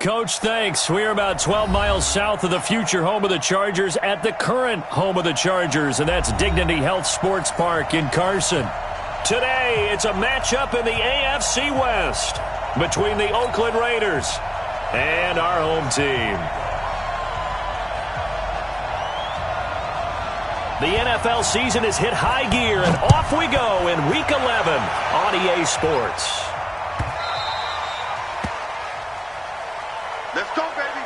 Coach, thanks. We are about 12 miles south of the future home of the Chargers at the current home of the Chargers, and that's Dignity Health Sports Park in Carson. Today, it's a matchup in the AFC West between the Oakland Raiders and our home team. The NFL season has hit high gear, and off we go in Week 11 on EA Sports. Let's go, baby.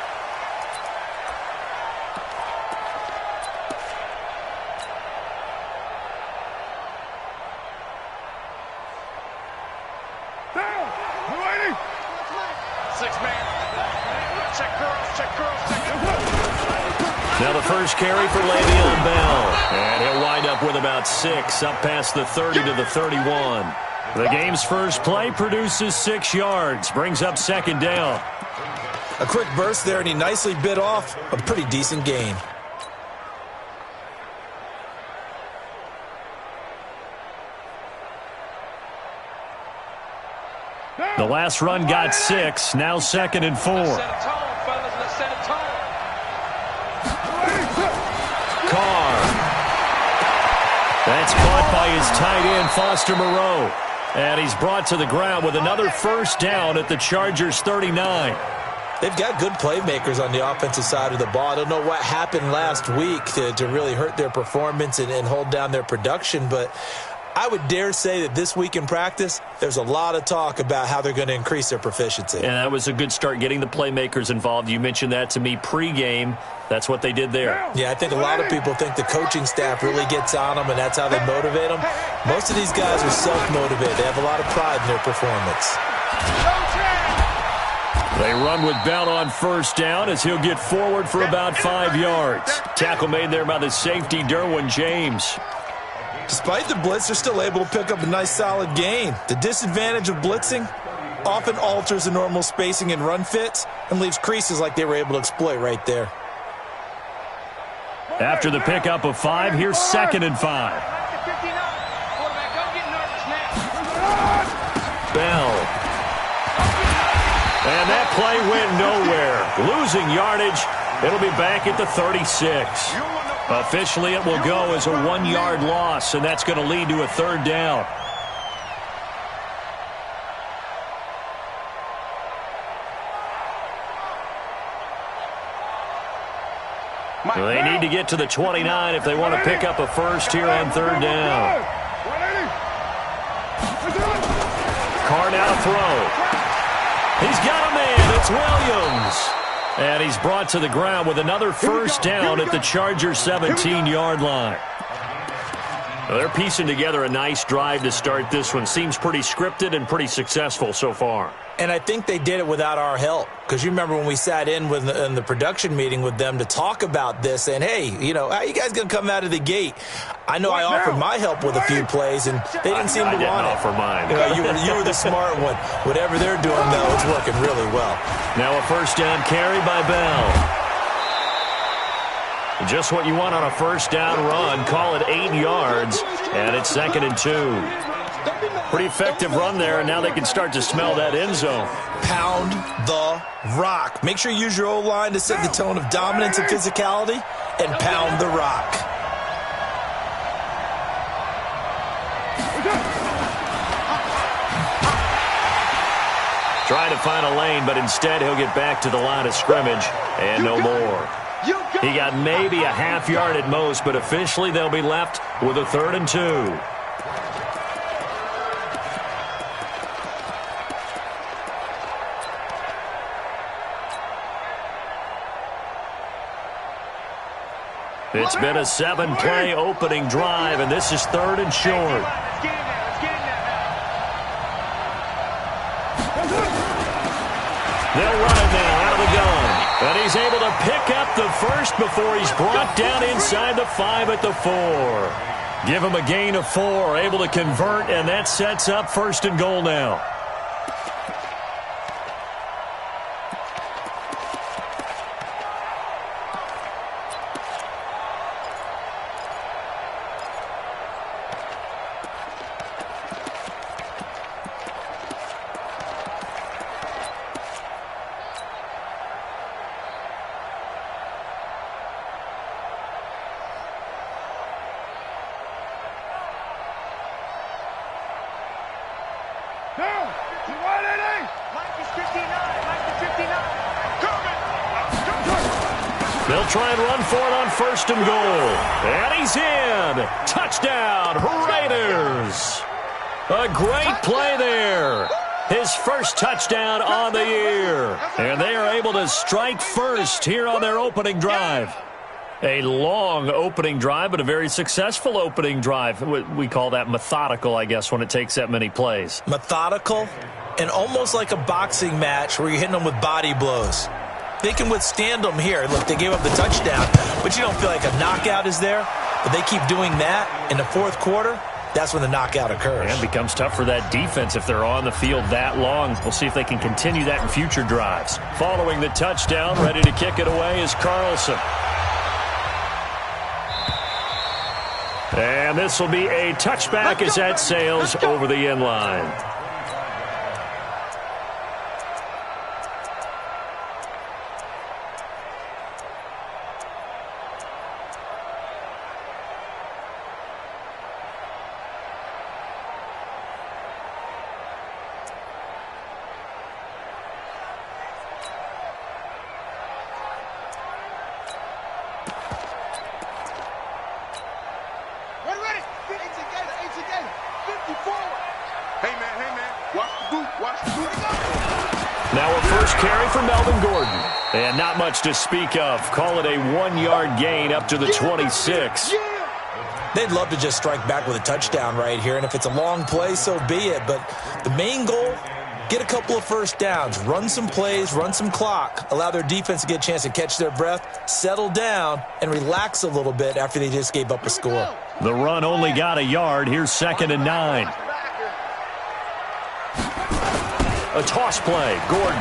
Down. You ready? 6-man. Check girls, check girls, check girls. Now the first carry for Le'Veon Bell. And he'll wind up with about 6, up past the 30 to the 31. The game's first play produces 6 yards, brings up second down. A quick burst there, and he nicely bit off a pretty decent gain. The last run got 6, now 2nd and 4. Carr. That's caught by his tight end, Foster Moreau. And he's brought to the ground with another first down at the Chargers' 39. They've got good playmakers on the offensive side of the ball. I don't know what happened last week to really hurt their performance and hold down their production, but I would dare say that this week in practice, there's a lot of talk about how they're going to increase their proficiency. And that was a good start, getting the playmakers involved. You mentioned that to me pregame. That's what they did there. Yeah, I think a lot of people think the coaching staff really gets on them, and that's how they motivate them. Most of these guys are self-motivated. They have a lot of pride in their performance. They run with Bell on first down as he'll get forward for about 5 yards. Tackle made there by the safety, Derwin James. Despite the blitz, they're still able to pick up a nice solid gain. The disadvantage of blitzing often alters the normal spacing and run fits and leaves creases like they were able to exploit right there. After the pickup of 5, here's 2nd and 5. Bell. And that play went nowhere. Losing yardage. It'll be back at the 36. Officially, it will go as a 1-yard loss, and that's going to lead to a 3rd down. They need to get to the 29 if they want to pick up a first here on 3rd down. Carr now to throw. He's got a man. It's Williams. And he's brought to the ground with another first down at the Chargers' 17-yard line. Well, they're piecing together a nice drive to start this one. Seems pretty scripted and pretty successful so far. And I think they did it without our help. Because you remember when we sat in the production meeting with them to talk about this, and hey, you know, how are you guys going to come out of the gate? I know I offered my help with a few plays, and they didn't seem to want it. I didn't offer mine. You were the smart one. Whatever they're doing, though, it's working really well. Now a first down carry by Bell. Just what you want on a first down run. Call it 8 yards, and it's 2nd and 2. Pretty effective run there, and now they can start to smell that end zone. Pound the rock. Make sure you use your O-line to set the tone of dominance and physicality, and pound the rock. Trying to find a lane, but instead he'll get back to the line of scrimmage, and no more. He got maybe a half yard at most, but officially they'll be left with a 3rd and 2. It's been a 7-play opening drive, and this is 3rd and short. They'll run it now out of the gun. And he's able to pick up the first before he's brought down inside the 5 at the 4. Give him a gain of 4, able to convert, and that sets up 1st and goal now. They'll try and run for it on 1st and goal. And he's in. Touchdown, Raiders. A great play there. His first touchdown on the year. And they are able to strike first here on their opening drive. A long opening drive, but a very successful opening drive. We call that methodical, I guess, when it takes that many plays. Methodical and almost like a boxing match where you're hitting them with body blows. They can withstand them here. Look, they gave up the touchdown, but you don't feel like a knockout is there. But they keep doing that in the fourth quarter. That's when the knockout occurs. And it becomes tough for that defense if they're on the field that long. We'll see if they can continue that in future drives. Following the touchdown, ready to kick it away is Carlson. And this will be a touchback as that sails over the end line. Now a first carry for Melvin Gordon. And not much to speak of. Call it a 1-yard gain up to the 26. They'd love to just strike back with a touchdown right here. And if it's a long play, so be it. But the main goal, get a couple of first downs. Run some plays, run some clock. Allow their defense to get a chance to catch their breath, settle down, and relax a little bit after they just gave up a score. The run only got a yard. Here's 2nd and 9. A toss play. Gordon.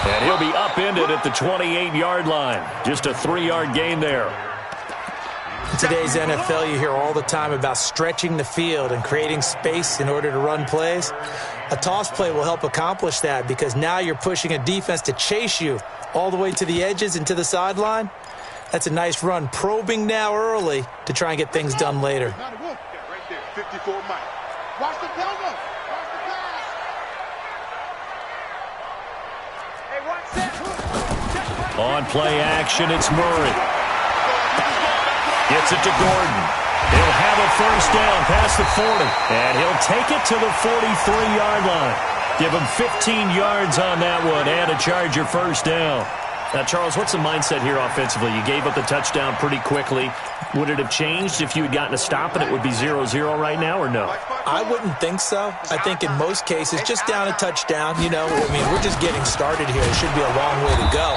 And he'll be upended at the 28-yard line. Just a 3-yard gain there. In today's NFL, you hear all the time about stretching the field and creating space in order to run plays. A toss play will help accomplish that because now you're pushing a defense to chase you all the way to the edges and to the sideline. That's a nice run, probing now early to try and get things done later. Right there, 54 Mike. Watch the pelvis. On play action, it's Murray. Gets it to Gordon. He'll have a first down past the 40. And he'll take it to the 43-yard line. Give him 15 yards on that one and a Charger first down. Now, Charles, what's the mindset here offensively? You gave up the touchdown pretty quickly. Would it have changed if you had gotten a stop and it would be 0-0 right now, or no? I wouldn't think so. I think in most cases, just down a touchdown, you know, I mean, we're just getting started here. It should be a long way to go.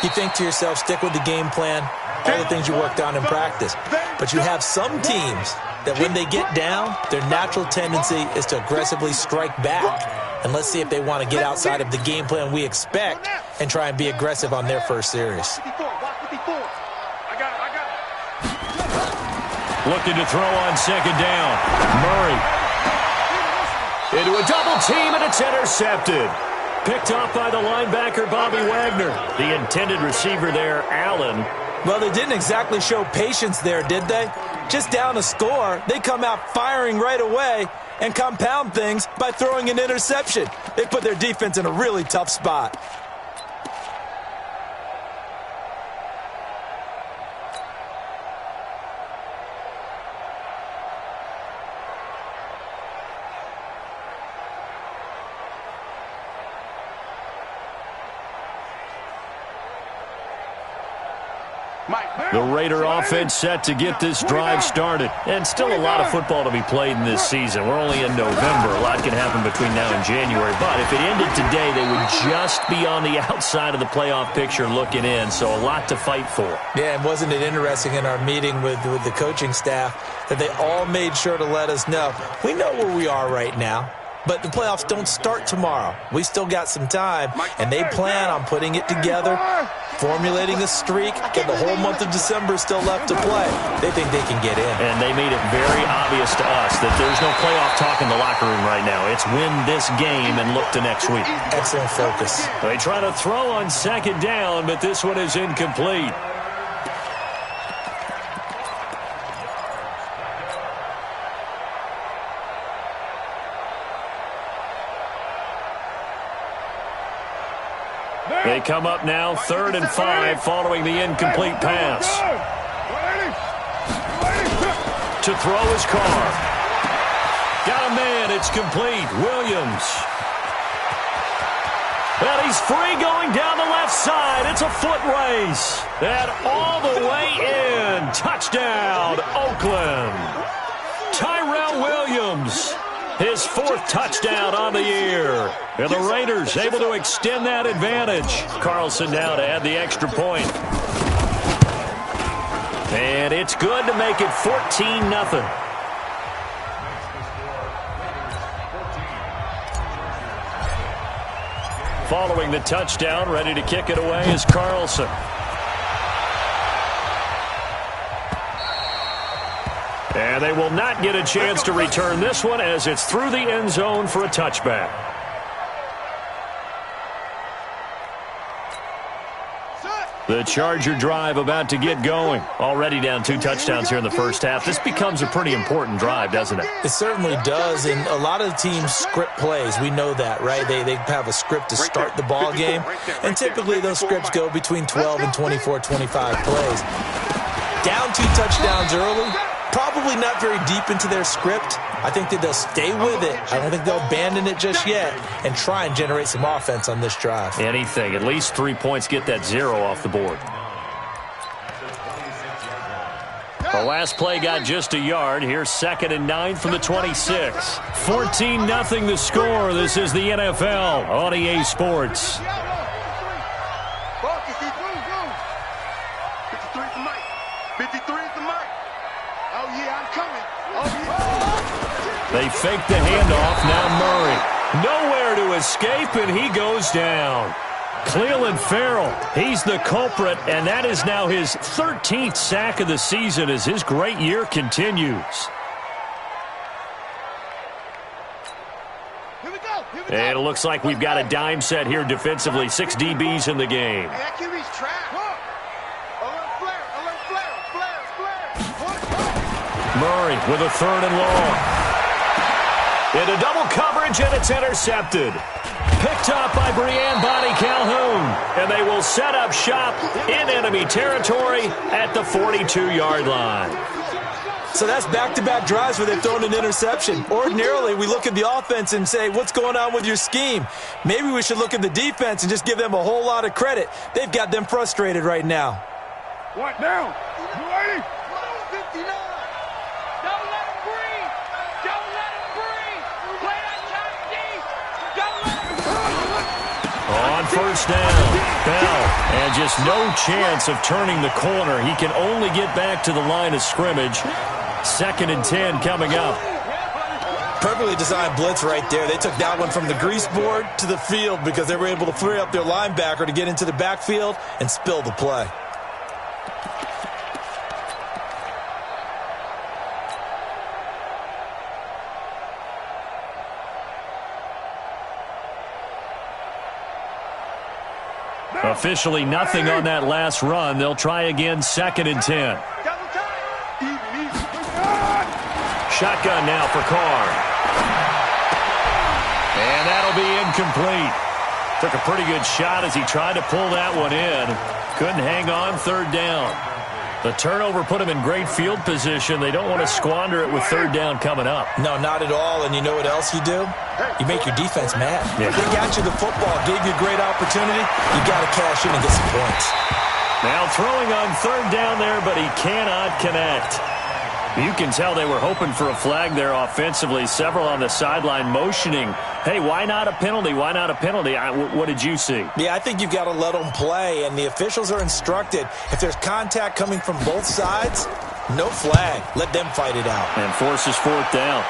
You think to yourself, stick with the game plan, all the things you worked on in practice. But you have some teams that when they get down, their natural tendency is to aggressively strike back. And let's see if they want to get outside of the game plan we expect and try and be aggressive on their first series. Looking to throw on 2nd down. Murray. Into a double team, and it's intercepted. Picked off by the linebacker, Bobby Wagner. The intended receiver there, Allen. Well, they didn't exactly show patience there, did they? Just down a score, they come out firing right away and compound things by throwing an interception. They put their defense in a really tough spot. The Raider offense set to get this drive started. And still a lot of football to be played in this season. We're only in November. A lot can happen between now and January. But if it ended today, they would just be on the outside of the playoff picture looking in. So a lot to fight for. Yeah, and wasn't it interesting in our meeting with the coaching staff that they all made sure to let us know. We know where we are right now. But the playoffs don't start tomorrow. We still got some time, and they plan on putting it together, formulating a streak, and the whole month of December is still left to play. They think they can get in. And they made it very obvious to us that there's no playoff talk in the locker room right now. It's win this game and look to next week. Excellent focus. They try to throw on 2nd down, but this one is incomplete. They They come up now 3rd and 5 following the incomplete pass. To throw his Carr. Got a man. It's complete. Williams. And he's free going down the left side. It's a foot race. And all the way in. Touchdown, Oakland. Tyrell Williams. His 4th touchdown on the year. And the Raiders able to extend that advantage. Carlson now to add the extra point. And it's good to make it 14-0. Following the touchdown, ready to kick it away is Carlson. And they will not get a chance to return this one as it's through the end zone for a touchback. The Charger drive about to get going. Already down 2 touchdowns here in the first half. This becomes a pretty important drive, doesn't it? It certainly does, and a lot of the teams script plays. We know that, right? They have a script to start the ball game, and typically those scripts go between 12 and 24, 25 plays. Down 2 touchdowns early, probably not very deep into their script. I think that they'll stay with it. I don't think they'll abandon it just yet and try and generate some offense on this drive. Anything. At least 3 points, get that 0 off the board. The last play got just a yard. Here's 2nd and 9 from the 26. 14-0 the score. This is the NFL on EA Sports. 53 for Mike. 53 for Mike. Oh, yeah, I'm coming. Oh, yeah. They fake the handoff. Now Murray. Nowhere to escape, and he goes down. Clelin Ferrell, he's the culprit, and that is now his 13th sack of the season as his great year continues. Here we go. And it looks like we've got a dime set here defensively. 6 DBs in the game. Hey, that QB's trapped. Alert flare. Murray with a 3rd and long. Into double coverage, and it's intercepted. Picked up by Breanne Bonnie Calhoun. And they will set up shop in enemy territory at the 42-yard line. So that's back-to-back drives where they've thrown an interception. Ordinarily, we look at the offense and say, what's going on with your scheme? Maybe we should look at the defense and just give them a whole lot of credit. They've got them frustrated right now. What down? You ready? 59. Don't let him breathe. Don't let him breathe. Play that tight D. Don't let him breathe. On 1st down, Bell. And just no chance of turning the corner. He can only get back to the line of scrimmage. 2nd and 10 coming up. Perfectly designed blitz right there. They took that one from the grease board to the field because they were able to free up their linebacker to get into the backfield and spill the play. Officially nothing on that last run. They'll try again 2nd and 10. Shotgun now for Carr. And that'll be incomplete. Took a pretty good shot as he tried to pull that one in. Couldn't hang on 3rd down. The turnover put him in great field position. They don't want to squander it with 3rd down coming up. No, not at all. And you know what else you do? You make your defense mad. Yeah. They got you the football, gave you a great opportunity. You got to cash in and get some points. Now throwing on 3rd down there, but he cannot connect. You can tell they were hoping for a flag there offensively. Several on the sideline motioning, hey, why not a penalty? Why not a penalty? What did you see? Yeah, I think you've got to let them play, and the officials are instructed. If there's contact coming from both sides, no flag. Let them fight it out. And forces 4th down.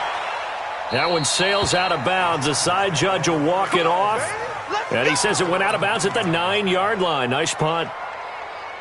That one sails out of bounds. The side judge will walk it off. And he says it went out of bounds at the 9-yard line. Nice punt.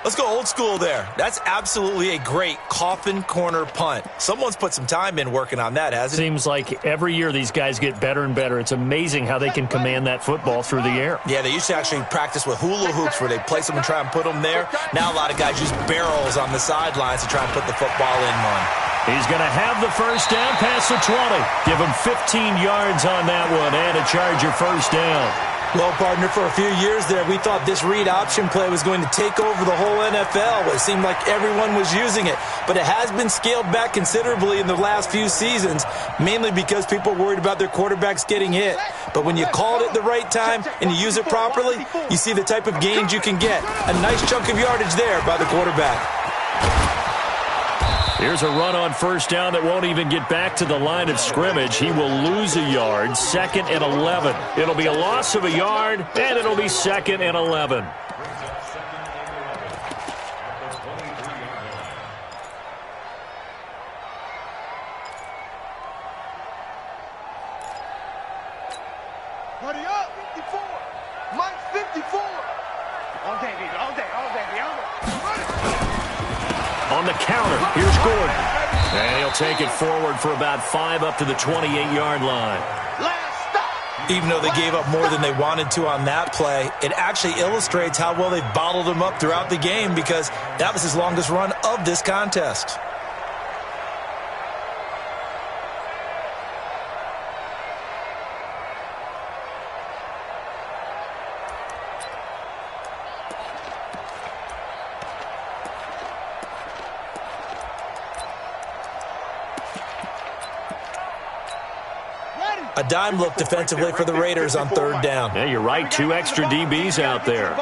Let's go old school there. That's absolutely a great coffin corner punt. Someone's put some time in working on that, hasn't it? Seems like every year these guys get better and better. It's amazing how they can command that football through the air. Yeah, they used to actually practice with hula hoops where they place them and try and put them there. Now a lot of guys use barrels on the sidelines to try and put the football in one. He's going to have the 1st down past the 20. Give him 15 yards on that one and a Charger 1st down. Well, partner, for a few years there, we thought this read option play was going to take over the whole NFL. It seemed like everyone was using it, but it has been scaled back considerably in the last few seasons, mainly because people are worried about their quarterbacks getting hit. But when you call it at the right time and you use it properly, you see the type of gains you can get. A nice chunk of yardage there by the quarterback. Here's a run on first down that won't even get back to the line of scrimmage. He will lose a yard, 2nd and 11. It'll be a loss of a yard, and it'll be 2nd and 11. Hurry up, 54. Mike's 54. All day, baby, all day, all day, all day. On the counter, here's Gordon. And he'll take it forward for about 5 up to the 28-yard line. Last stop. Even though they gave up more than they wanted to on that play, it actually illustrates how well they've bottled him up throughout the game because that was his longest run of this contest. A dime look defensively for the Raiders on 3rd down. Yeah, you're right. 2 extra DBs out there.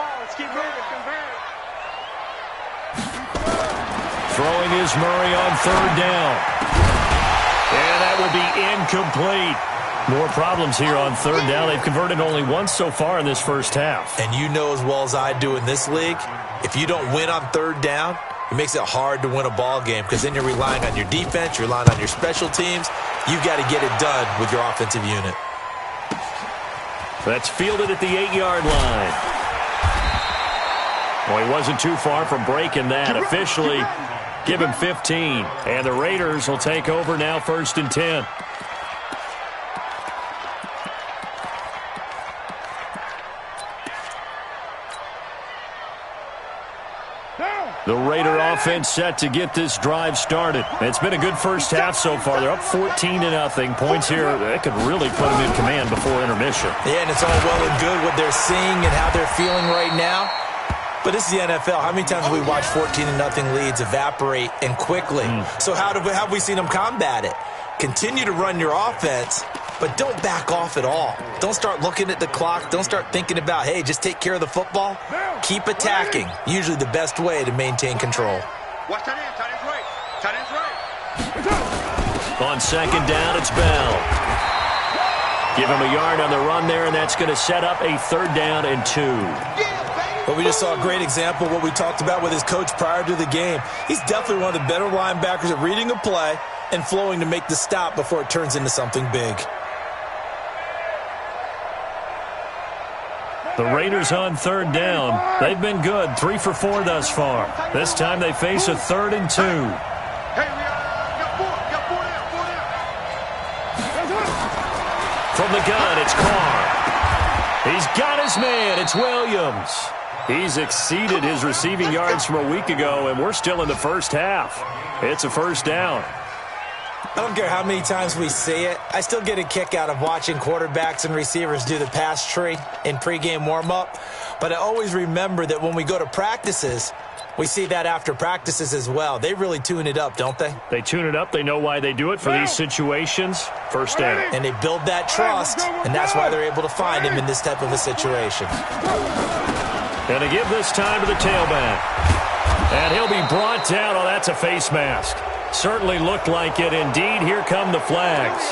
Throwing is Murray on 3rd down. And that will be incomplete. More problems here on 3rd down. They've converted only once so far in this first half. And you know as well as I do in this league, if you don't win on 3rd down, it makes it hard to win a ball game because then you're relying on your defense, you're relying on your special teams. You've got to get it done with your offensive unit. That's fielded at the 8-yard line. Well, he wasn't too far from breaking that. Officially, give him 15. And the Raiders will take over now 1st and 10. The Raider offense set to get this drive started. It's been a good first half so far. They're up 14-0. Points here, that could really put them in command before intermission. Yeah, and it's all well and good what they're seeing and how they're feeling right now. But this is the NFL. How many times have we watched 14-0 leads evaporate and quickly? So how have we seen them combat it? Continue to run your offense, but don't back off at all. Don't start looking at the clock. Don't start thinking about, hey, just take care of the football. Keep attacking. Usually the best way to maintain control. Watch that end. Tight end's right. Tight end's right. On 2nd down, it's Bell. Give him a yard on the run there, and that's going to set up a 3rd down and 2. Well, we just saw a great example of what we talked about with his coach prior to the game. He's definitely one of the better linebackers at reading a play and flowing to make the stop before it turns into something big. The Raiders on 3rd down. They've been good, 3 for 4 thus far. This time they face a 3rd and 2. Hey, we got 4 down. From the gun, it's Carr. He's got his man. It's Williams. He's exceeded his receiving yards from a week ago, and we're still in the first half. It's a 1st down. I don't care how many times we see it. I still get a kick out of watching quarterbacks and receivers do the pass tree in pregame warm-up. But I always remember that when we go to practices, we see that after practices as well. They really tune it up, don't they? They tune it up. They know why they do it for these situations. 1st down. And they build that trust, and that's why they're able to find him in this type of a situation. And to give this time to the tailback. And he'll be brought down. Oh, that's a face mask. Certainly looked like it. Indeed, here come the flags.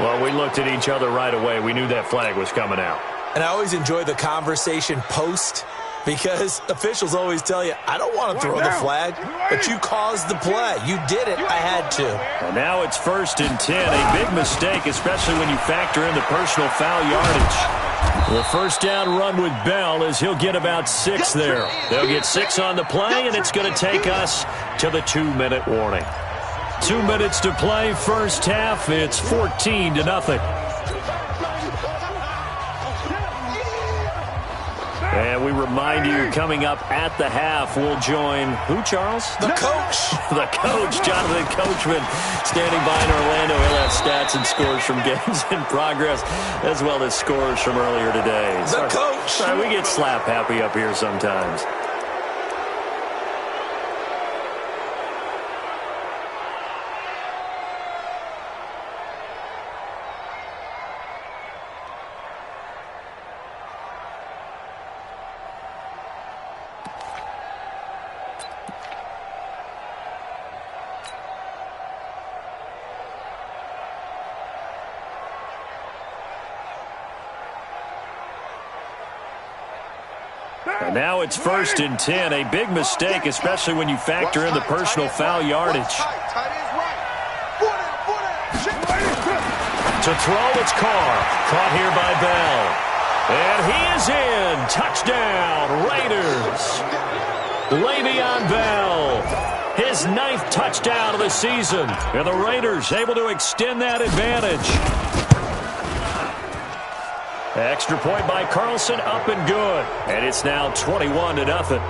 Well, we looked at each other right away. We knew that flag was coming out. And I always enjoy the conversation post because officials always tell you, I don't want to throw the flag, but you caused the play. You did it. I had to. And now it's 1st and 10. A big mistake, especially when you factor in the personal foul yardage. The 1st down run with Bell is he'll get about 6 there. They'll get 6 on the play, and it's going to take us to the 2-minute warning. 2 minutes to play, first half. It's 14-0. And we remind you, coming up at the half, we'll join who, Charles? The coach. The coach, Jonathan Coachman, standing by in Orlando. He'll have stats and scores from games in progress, as well as scores from earlier today. The coach. Sorry, we get slap happy up here sometimes. And now it's 1st and 10. A big mistake, especially when you factor in the personal foul yardage. To throw, it's Carr. Caught here by Bell. And he is in. Touchdown, Raiders. Le'Veon Bell. His 9th touchdown of the season. And the Raiders able to extend that advantage. Extra point by Carlson, up and good. And it's now 21-0.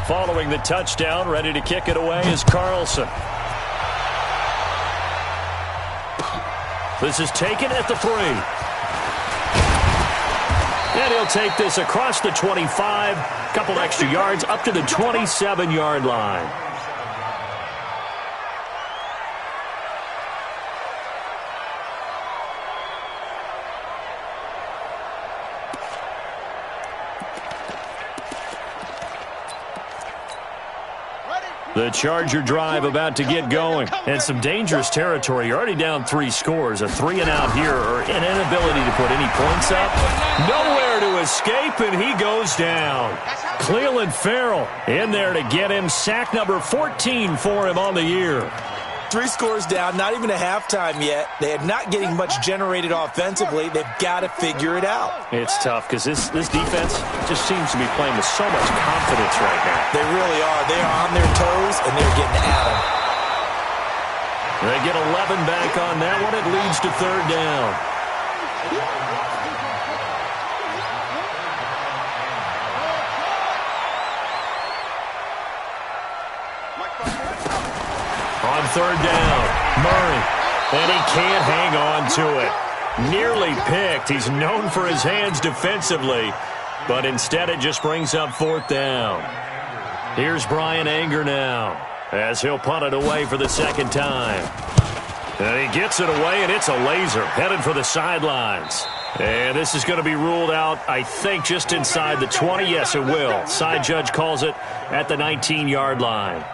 Following the touchdown, ready to kick it away is Carlson. This is taken at the 3. And he'll take this across the 25. Couple extra yards up to the 27-yard line. The Charger drive about to get going. And some dangerous territory. You're already down 3 scores. A 3-and-out here, or an inability to put any points up. Nowhere to escape, and he goes down. Cleveland Farrell in there to get him. Sack number 14 for him on the year. 3 scores down, not even a halftime yet. They are not getting much generated offensively. They've got to figure it out. It's tough because this defense just seems to be playing with so much confidence right now. They really are. They are on their toes, and they're getting at them. They get 11 back on that one. It leads to 3rd down. On 3rd down, Murray, and he can't hang on to it. Nearly picked. He's known for his hands defensively, but instead it just brings up 4th down. Here's Brian Anger now, as he'll punt it away for the 2nd time. And he gets it away, and it's a laser, headed for the sidelines. And this is going to be ruled out, I think, just inside the 20. Yes, it will. Side judge calls it at the 19-yard line.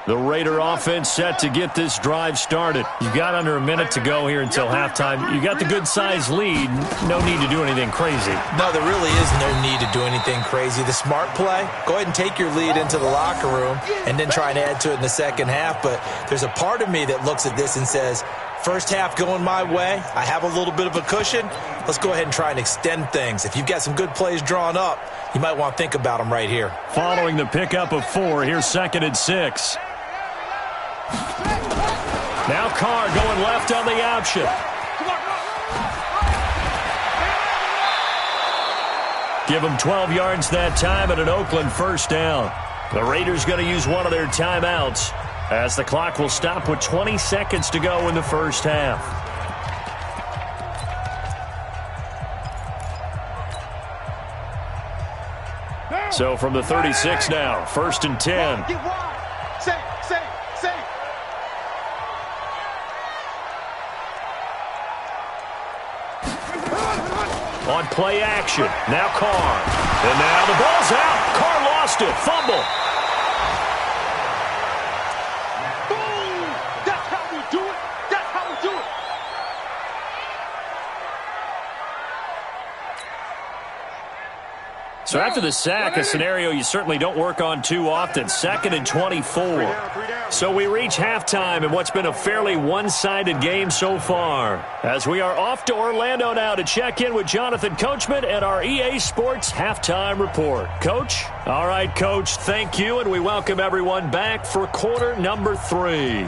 The Raider offense set to get this drive started. You've got under a minute to go here until halftime. You got the good-sized lead. No need to do anything crazy. No, there really is no need to do anything crazy. The smart play, go ahead and take your lead into the locker room and then try and add to it in the second half. But there's a part of me that looks at this and says, first half going my way, I have a little bit of a cushion. Let's go ahead and try and extend things. If you've got some good plays drawn up, you might want to think about them right here. Following the pickup of 4, here's 2nd and 6. Now Carr going left on the option. Give him 12 yards that time and an Oakland 1st down. The Raiders going to use one of their timeouts as the clock will stop with 20 seconds to go in the 1st half. So from the 36 now, 1st and 10. On play action. Now Carr. And now the ball's out. Carr lost it. Fumble. Boom! That's how we do it. That's how So after the sack, a scenario you certainly don't work on too often. 2nd and 24. So we reach halftime in what's been a fairly one-sided game so far. As we are off to Orlando now to check in with Jonathan Coachman and our EA Sports Halftime Report. Coach? All right, Coach, thank you, and we welcome everyone back for quarter number 3.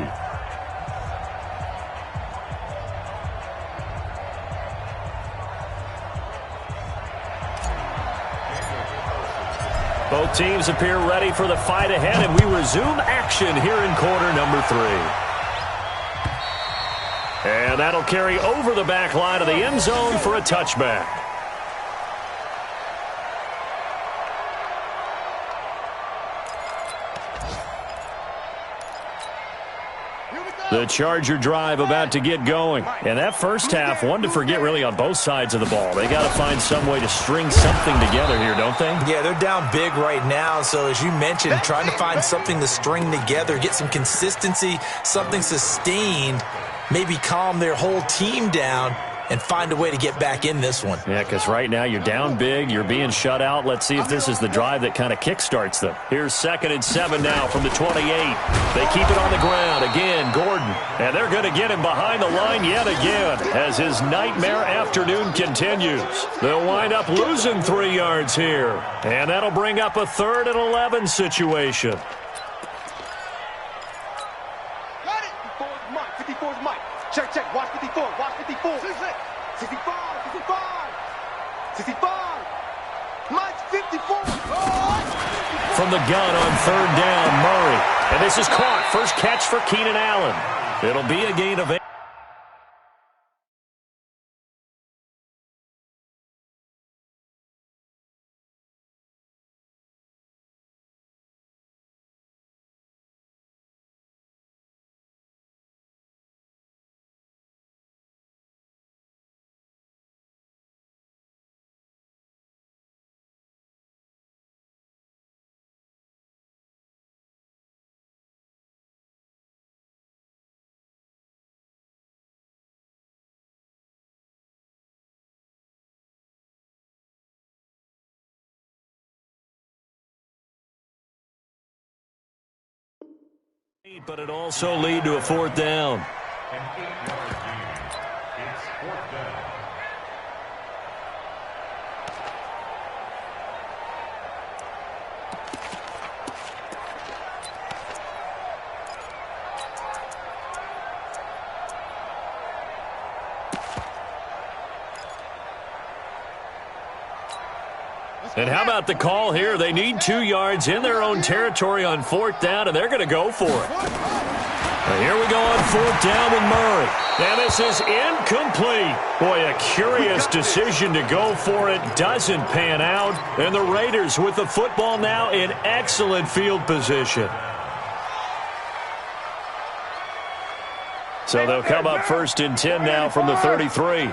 Both teams appear ready for the fight ahead, and we resume action here in quarter number 3. And that'll carry over the back line of the end zone for a touchback. The Charger drive about to get going. And that first half, one to forget really on both sides of the ball. They got to find some way to string something together here, don't they? Yeah, they're down big right now. So as you mentioned, trying to find something to string together, get some consistency, something sustained, maybe calm their whole team down and find a way to get back in this one. Yeah, because right now you're down big, you're being shut out. Let's see if this is the drive that kind of kickstarts them. Here's 2nd and 7 now from the 28. They keep it on the ground. Again, Gordon. And they're going to get him behind the line yet again as his nightmare afternoon continues. They'll wind up losing 3 yards here. And that'll bring up a 3rd and 11 situation. Got it. 54's Mike. 54's Mike. Check, check. Watch 54. Watch 54. 65. 65. Mike's 54. From the gun on 3rd down, Murray. And this is caught. First catch for Keenan Allen. It'll be a gain of 8. But it also lead to a 4th down. And how about the call here? They need 2 yards in their own territory on 4th down, and they're going to go for it. And here we go on 4th down with Murray. And this is incomplete. Boy, a curious decision to go for it. Doesn't pan out. And the Raiders with the football now in excellent field position. So they'll come up 1st and 10 now from the 33.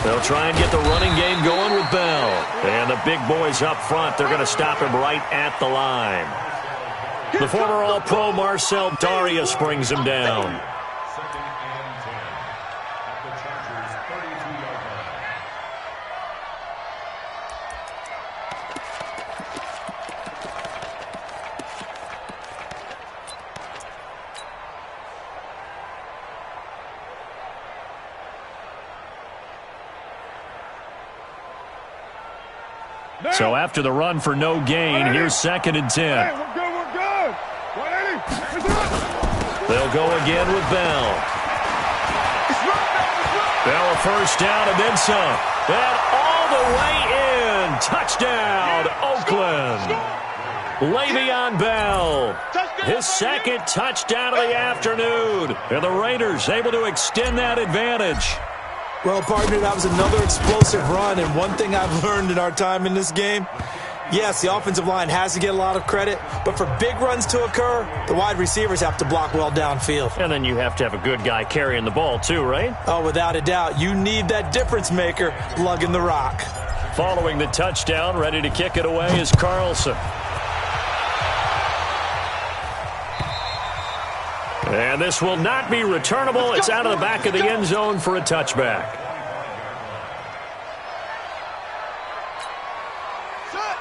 They'll try and get the running game going with Bell. And the big boys up front, they're going to stop him right at the line. The former All-Pro Marcel Darius brings him down. So after the run for no gain, here's 2nd and 10. Hey, we're good, we're good. 180. They'll go again with Bell. Bell a 1st down and then some. And all the way in. Touchdown, Oakland. Le'Veon Bell. His 2nd touchdown of the afternoon. And the Raiders able to extend that advantage. Well, partner, that was another explosive run, and one thing I've learned in our time in this game, yes, the offensive line has to get a lot of credit, but for big runs to occur, the wide receivers have to block well downfield. And then you have to have a good guy carrying the ball too, right? Oh, without a doubt. You need that difference maker lugging the rock. Following the touchdown, ready to kick it away is Carlson. And this will not be returnable. It's out of the back of the end zone for a touchback.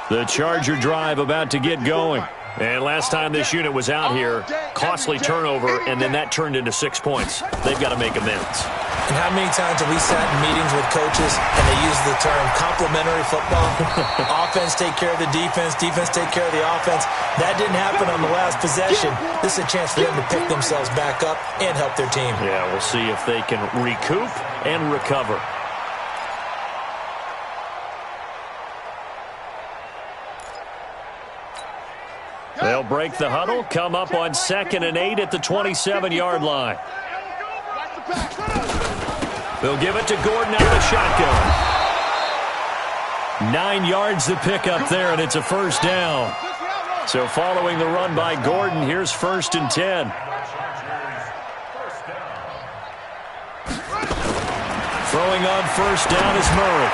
The Charger drive about to get going. And last time this unit was out here, costly turnover, and then that turned into 6 points. They've got to make amends. And how many times have we sat in meetings with coaches and they use the term complementary football? Offense take care of the defense, defense take care of the offense. That didn't happen on the last possession. This is a chance for them to pick themselves back up and help their team. Yeah, we'll see if they can recoup and recover. They'll break the huddle, come up on 2nd and 8 at the 27-yard line. They'll give it to Gordon out of the shotgun. 9 yards to pick up there, and it's a first down. So following the run by Gordon, here's 1st and 10. Throwing on first down is Murray.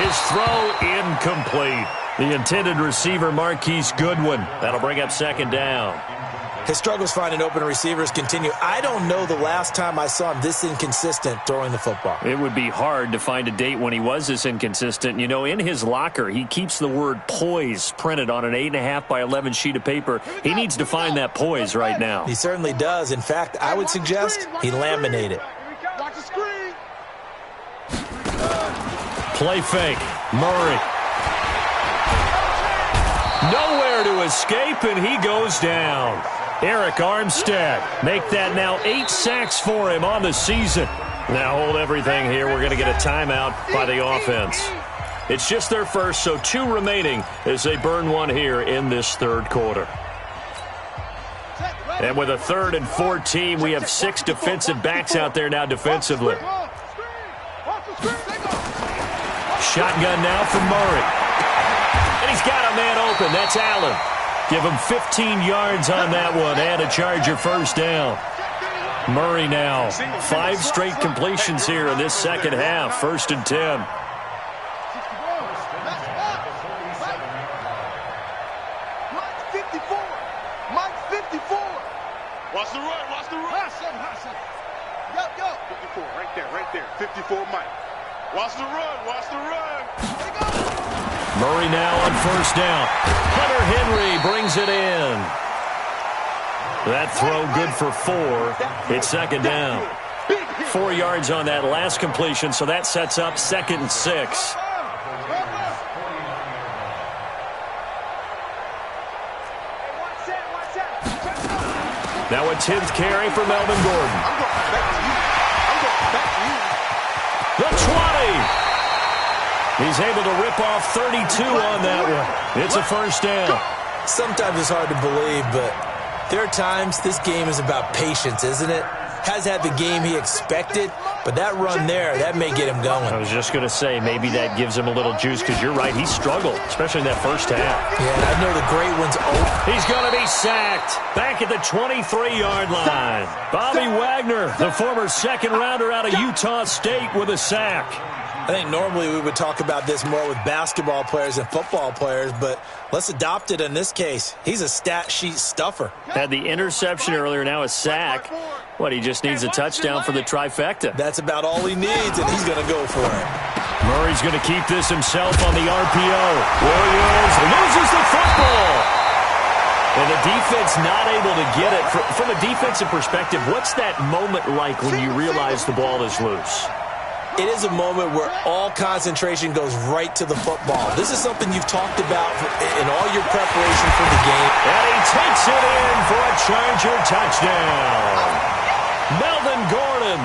His throw incomplete. The intended receiver, Marquise Goodwin. That'll bring up 2nd down. His struggles finding open receivers continue. I don't know the last time I saw him this inconsistent throwing the football. It would be hard to find a date when he was this inconsistent. You know, in his locker, he keeps the word poise printed on an 8.5 by 11 sheet of paper. He needs to find that poise right now. He certainly does. In fact, I would suggest he laminate it. Watch the screen. Play fake. Murray. Nowhere to escape, and he goes down. Eric Armstead make that now 8 sacks for him on the season. Now hold everything here. We're going to get a timeout by the offense. It's just their first, so 2 remaining as they burn one here in this 3rd quarter. And with a 3rd and 14, we have 6 defensive backs out there now defensively. Shotgun now for Murray. And he's got a man open. That's Allen. Give him 15 yards on that one and a Charger first down. Murray now. 5 straight completions here in this second half. 1st and 10. Mike 54. Watch the run. Watch the run. Yo. 54. Right there. 54 Mike. Watch the run. Watch the run. Murray now on first down. Hunter Henry brings it in. That throw good for 4. It's 2nd down. 4 yards on that last completion, so that sets up 2nd and 6. Now a 10th carry for Melvin Gordon. The 20. He's able to rip off 32 on that one. It's a first down. Sometimes it's hard to believe, but there are times this game is about patience, isn't it? Has had the game he expected, but that run there, that may get him going. I was just going to say, maybe that gives him a little juice, because you're right, he struggled, especially in that first half. Yeah, I know the great one's open. He's going to be sacked back at the 23-yard line. Bobby Wagner, the former 2nd rounder out of Utah State, with a sack. I think normally we would talk about this more with basketball players and football players, but let's adopt it in this case. He's a stat sheet stuffer. Had the interception earlier, now a sack. What, he just needs a touchdown for the trifecta. That's about all he needs, and he's going to go for it. Murray's going to keep this himself on the RPO. Williams loses the football. And the defense not able to get it. From a defensive perspective, what's that moment like when you realize the ball is loose? It is a moment where all concentration goes right to the football. This is something you've talked about in all your preparation for the game. And he takes it in for a Charger touchdown. Melvin Gordon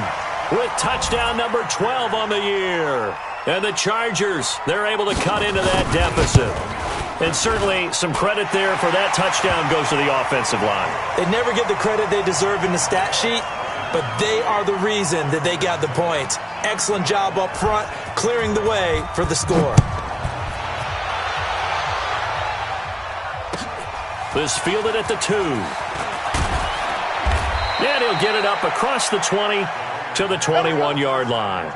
with touchdown number 12 on the year. And the Chargers, they're able to cut into that deficit. And certainly some credit there for that touchdown goes to the offensive line. They never get the credit they deserve in the stat sheet, but they are the reason that they got the points. Excellent job up front, clearing the way for the score. This fielded at the 2. And he'll get it up across the 20 to the 21-yard line.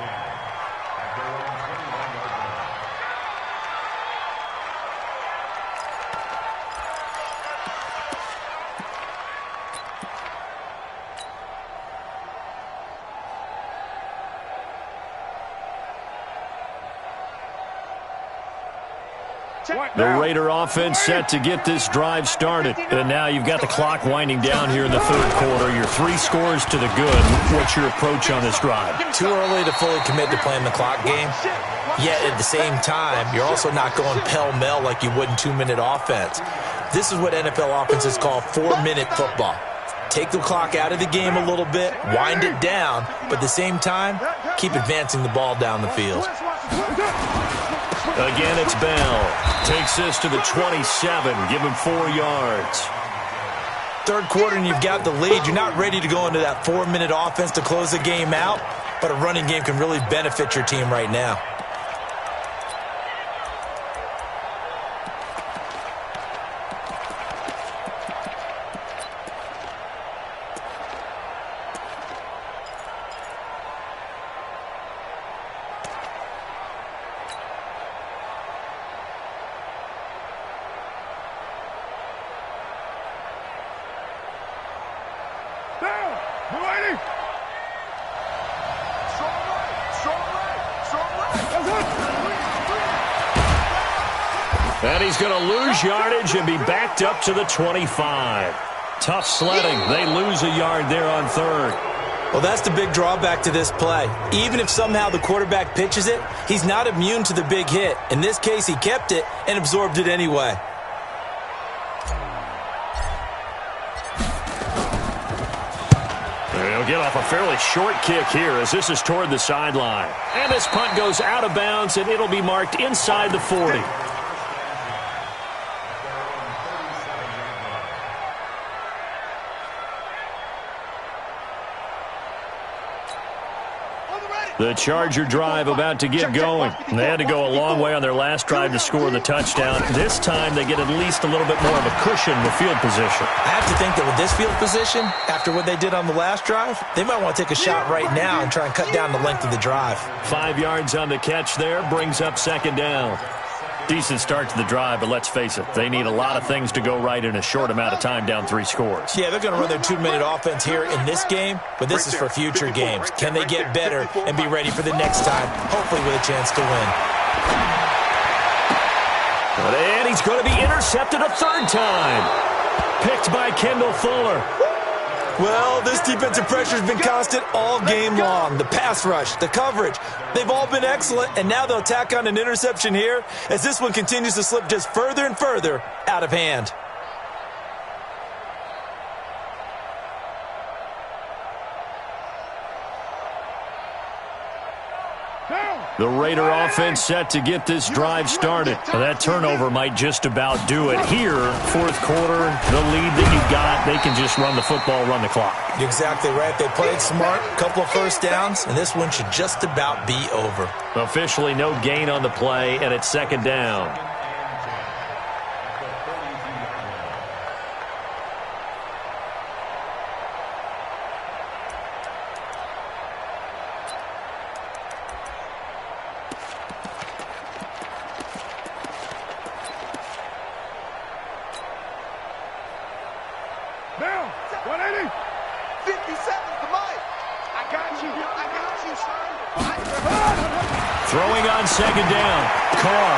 The Raider offense set to get this drive started. And now you've got the clock winding down here in the third quarter. You're 3 scores to the good. What's your approach on this drive? Too early to fully commit to playing the clock game. Yet at the same time, you're also not going pell-mell like you would in 2-minute offense. This is what NFL offenses call 4-minute football. Take the clock out of the game a little bit, wind it down, but at the same time, keep advancing the ball down the field. Again, it's Bell. Takes this to the 27. Give him 4 yards. Third quarter and you've got the lead. You're not ready to go into that 4-minute offense to close the game out, but a running game can really benefit your team right now. And he's going to lose yardage and be backed up to the 25. Tough sledding. They lose a yard there on third. Well, that's the big drawback to this play. Even if somehow the quarterback pitches it, he's not immune to the big hit. In this case, he kept it and absorbed it anyway. He'll get off a fairly short kick here as this is toward the sideline. And this punt goes out of bounds, and it'll be marked inside the 40. The Charger drive about to get going. They had to go a long way on their last drive to score the touchdown. This time they get at least a little bit more of a cushion with field position. I have to think that with this field position, after what they did on the last drive, they might want to take a shot right now and try and cut down the length of the drive. 5 yards on the catch there, brings up second down. Decent start to the drive, but let's face it, they need a lot of things to go right in a short amount of time down 3 scores. Yeah, they're going to run their 2-minute offense here in this game, but this is for future games. Can they get better and be ready for the next time, hopefully with a chance to win? And he's going to be intercepted a third time. Picked by Kendall Fuller. Well, this defensive pressure has been constant all game long. The pass rush, the coverage, they've all been excellent, and now they'll tack on an interception here as this one continues to slip just further and further out of hand. The Raider offense set to get this drive started. That turnover might just about do it. Here, fourth quarter, the lead that you've got, they can just run the football, run the clock. You're exactly right. They played smart, a couple of first downs, and this one should just about be over. Officially no gain on the play, and it's second down. Down, 180. 57 to Mike. I got you, sir. Throwing on second down. Carr.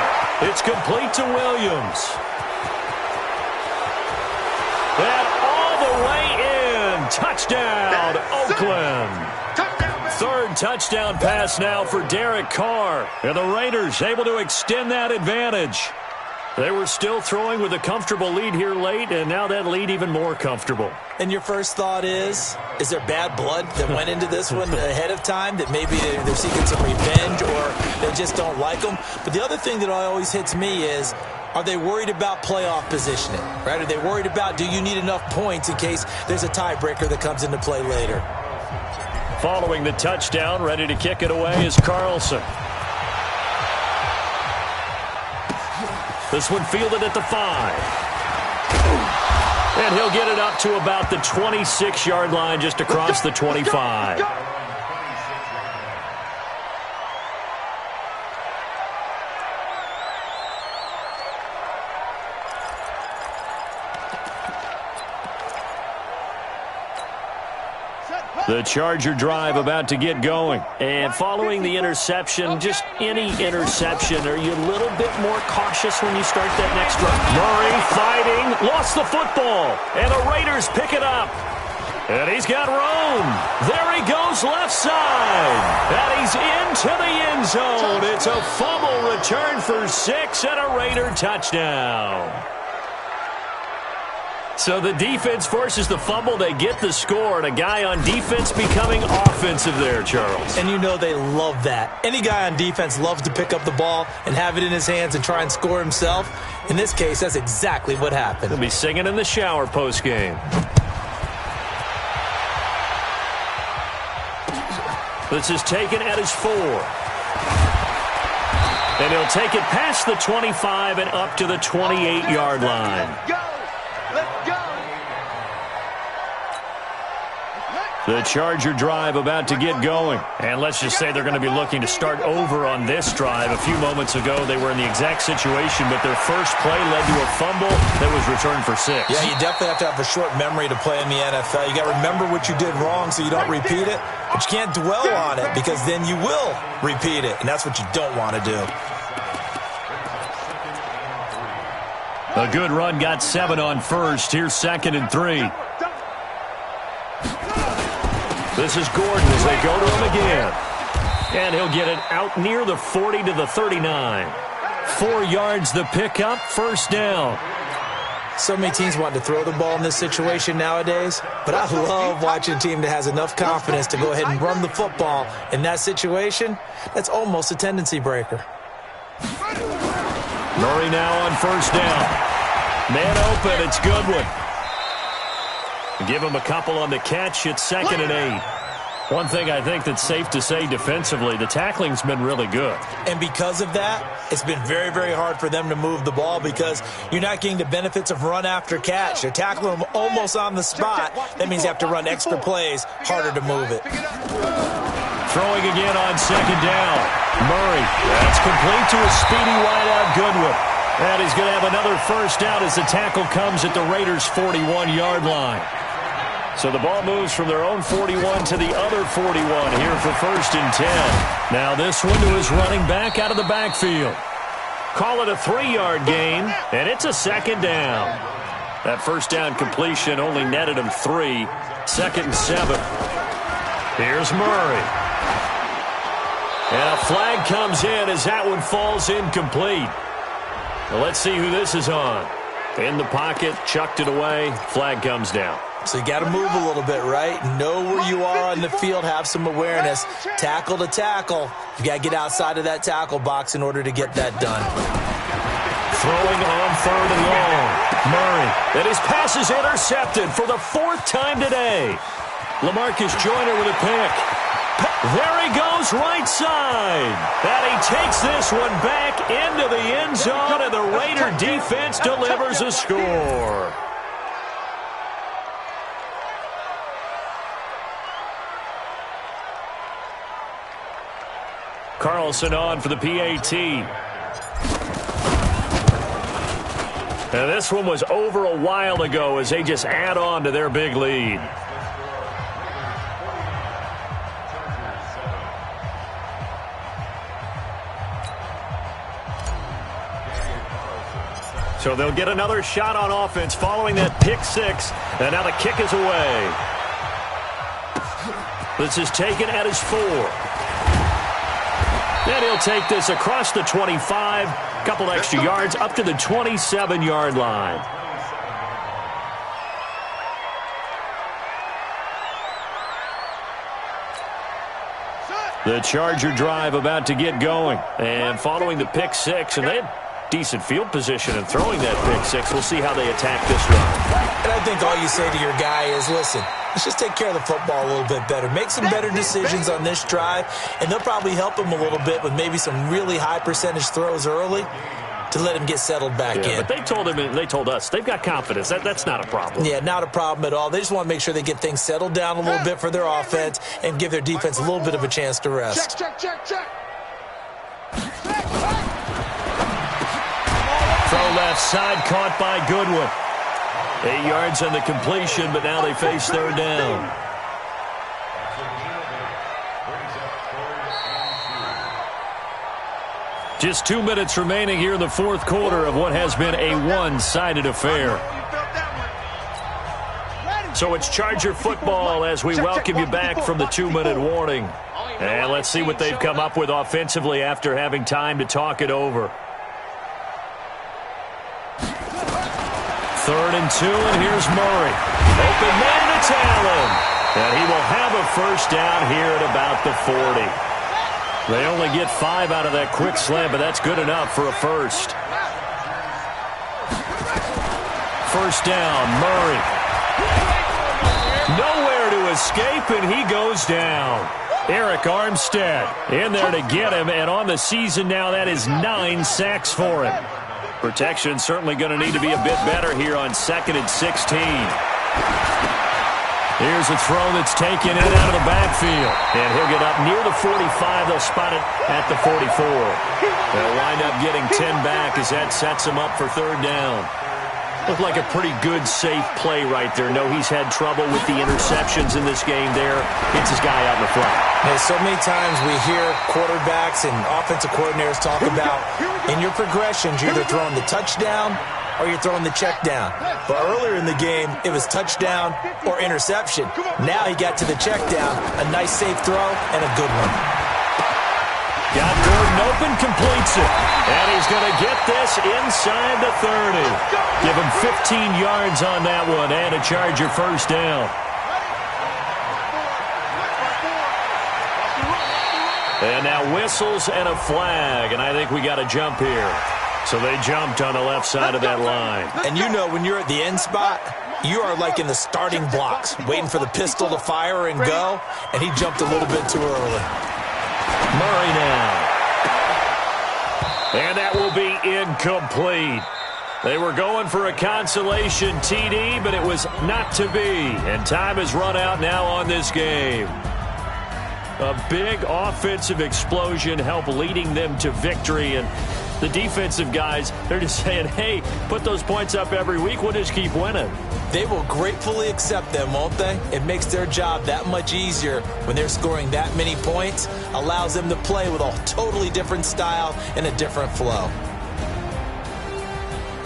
It's complete to Williams. And all the way in. Touchdown, Oakland. Third touchdown pass now for Derek Carr. And the Raiders able to extend that advantage. They were still throwing with a comfortable lead here late, and now that lead even more comfortable. And your first thought is there bad blood that went into this one ahead of time, that maybe they're seeking some revenge or they just don't like them? But the other thing that always hits me is, are they worried about playoff positioning, right? Are they worried about, do you need enough points in case there's a tiebreaker that comes into play later? Following the touchdown, ready to kick it away is Carlson. This one fielded at the 5. And he'll get it up to about the 26-yard line, just across the 25. Set, play. The Charger drive about to get going. And following the interception, just any interception, are you a little bit more cautious when you start that next drive? Murray fighting, lost the football, and the Raiders pick it up. And he's got room. There he goes left side. And he's into the end zone. It's a fumble return for 6 and a Raider touchdown. So the defense forces the fumble. They get the score, and a guy on defense becoming offensive there, Charles. And you know they love that. Any guy on defense loves to pick up the ball and have it in his hands and try and score himself. In this case, that's exactly what happened. He'll be singing in the shower post-game. This is taken at his 4. And he'll take it past the 25 and up to the 28-yard line. The Charger drive about to get going. And let's just say they're going to be looking to start over on this drive. A few moments ago, they were in the exact situation, but their first play led to a fumble that was returned for 6. Yeah, you definitely have to have a short memory to play in the NFL. You got to remember what you did wrong so you don't repeat it, but you can't dwell on it because then you will repeat it, and that's what you don't want to do. A good run got 7 on first. Here's 2nd and 3. This is Gordon as they go to him again. And he'll get it out near the 40 to the 39. 4 yards the pickup, first down. So many teams want to throw the ball in this situation nowadays, but I love watching a team that has enough confidence to go ahead and run the football. In that situation, that's almost a tendency breaker. Murray now on first down. Man open, it's Goodwin. Give him a couple on the catch. It's 2nd and 8. One thing I think that's safe to say defensively, the tackling's been really good. And because of that, it's been very, very hard for them to move the ball because you're not getting the benefits of run after catch. They're tackling them almost on the spot. That means you have to run extra plays, harder to move it. Throwing again on 2nd down. Murray, that's complete to a speedy wideout Goodwin. And he's going to have another first down as the tackle comes at the Raiders' 41-yard line. So the ball moves from their own 41 to the other 41 here for 1st and 10. Now this one to his running back out of the backfield. Call it a 3-yard gain, and it's a 2nd down. That first down completion only netted him 3. 2nd and 7. Here's Murray. And a flag comes in as that one falls incomplete. Well, let's see who this is on. In the pocket, chucked it away, flag comes down. So you got to move a little bit, right? Know where you are on the field, have some awareness. Tackle to tackle. You got to get outside of that tackle box in order to get that done. Throwing on 3rd and long. Murray, and his pass is intercepted for the 4th time today. LaMarcus Joyner with a pick. There he goes right side. And he takes this one back into the end zone, and the Raider defense delivers a score. Carlson on for the PAT. And this one was over a while ago as they just add on to their big lead. So they'll get another shot on offense following that pick 6. And now the kick is away. This is taken at his 4. And he'll take this across the 25, couple extra yards, up to the 27-yard line. The Charger drive about to get going. And following the pick 6, and they had decent field position and throwing that pick 6. We'll see how they attack this run. And I think all you say to your guy is, listen, let's just take care of the football a little bit better. Make some better decisions on this drive, and they'll probably help him a little bit with maybe some really high percentage throws early to let him get settled back in. But they told us they've got confidence. That's not a problem. Yeah, not a problem at all. They just want to make sure they get things settled down a little bit for their offense and give their defense a little bit of a chance to rest. Check. Throw left side, caught by Goodwin. 8 yards on the completion, but now they face 3rd down. Just 2 minutes remaining here in the fourth quarter of what has been a one-sided affair. So it's Charger football as we welcome you back from the 2-minute warning. And let's see what they've come up with offensively after having time to talk it over. 3rd and 2, and here's Murray. Open man, it's Allen. And he will have a first down here at about the 40. They only get 5 out of that quick slant, but that's good enough for a first. First down, Murray. Nowhere to escape, and he goes down. Eric Armstead in there to get him, and on the season now, that is 9 sacks for him. Protection certainly going to need to be a bit better here on 2nd and 16. Here's a throw that's taken in out of the backfield. And he'll get up near the 45. They'll spot it at the 44. They'll wind up getting 10 back as that sets him up for 3rd down. Looked like a pretty good, safe play right there. No, he's had trouble with the interceptions in this game there. Hits his guy out in the flat. Hey, so many times we hear quarterbacks and offensive coordinators talk about in your progressions, you're either throwing the touchdown or you're throwing the check down. But earlier in the game, it was touchdown or interception. Now he got to the check down, a nice safe throw, and a good one. Got Gordon open, completes it. And he's going to get this inside the 30. Give him 15 yards on that one and a Charger first down. And now whistles and a flag, and I think we got a jump here. So they jumped on the left side of that line. And you know when you're at the end spot, you are like in the starting blocks, waiting for the pistol to fire and go, and he jumped a little bit too early. Murray now. And that will be incomplete. They were going for a consolation TD, but it was not to be. And time has run out now on this game. A big offensive explosion helped leading them to victory. And the defensive guys, they're just saying, hey, put those points up every week. We'll just keep winning. They will gratefully accept them, won't they? It makes their job that much easier when they're scoring that many points. Allows them to play with a totally different style and a different flow.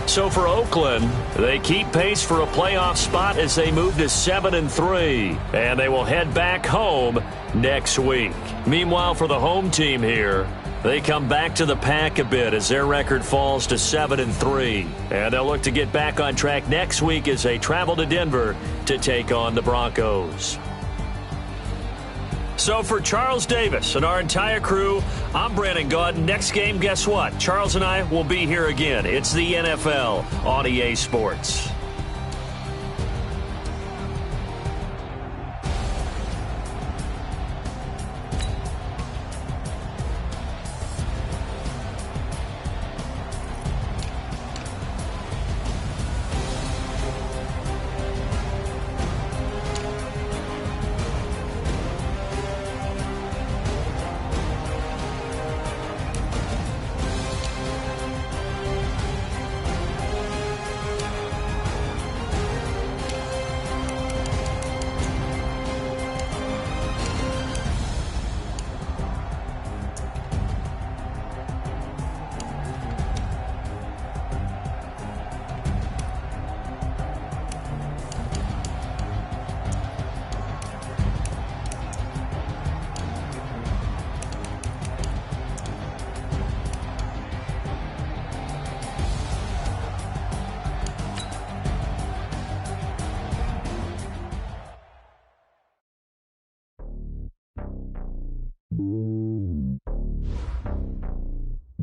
So for Oakland, they keep pace for a playoff spot as they move to 7-3. And they will head back home next week. Meanwhile, for the home team here, they come back to the pack a bit as their record falls to 7-3. And they'll look to get back on track next week as they travel to Denver to take on the Broncos. So for Charles Davis and our entire crew, I'm Brandon Gaudin. Next game, guess what? Charles and I will be here again. It's the NFL on EA Sports.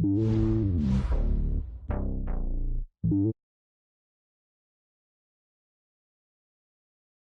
Mm-hmm.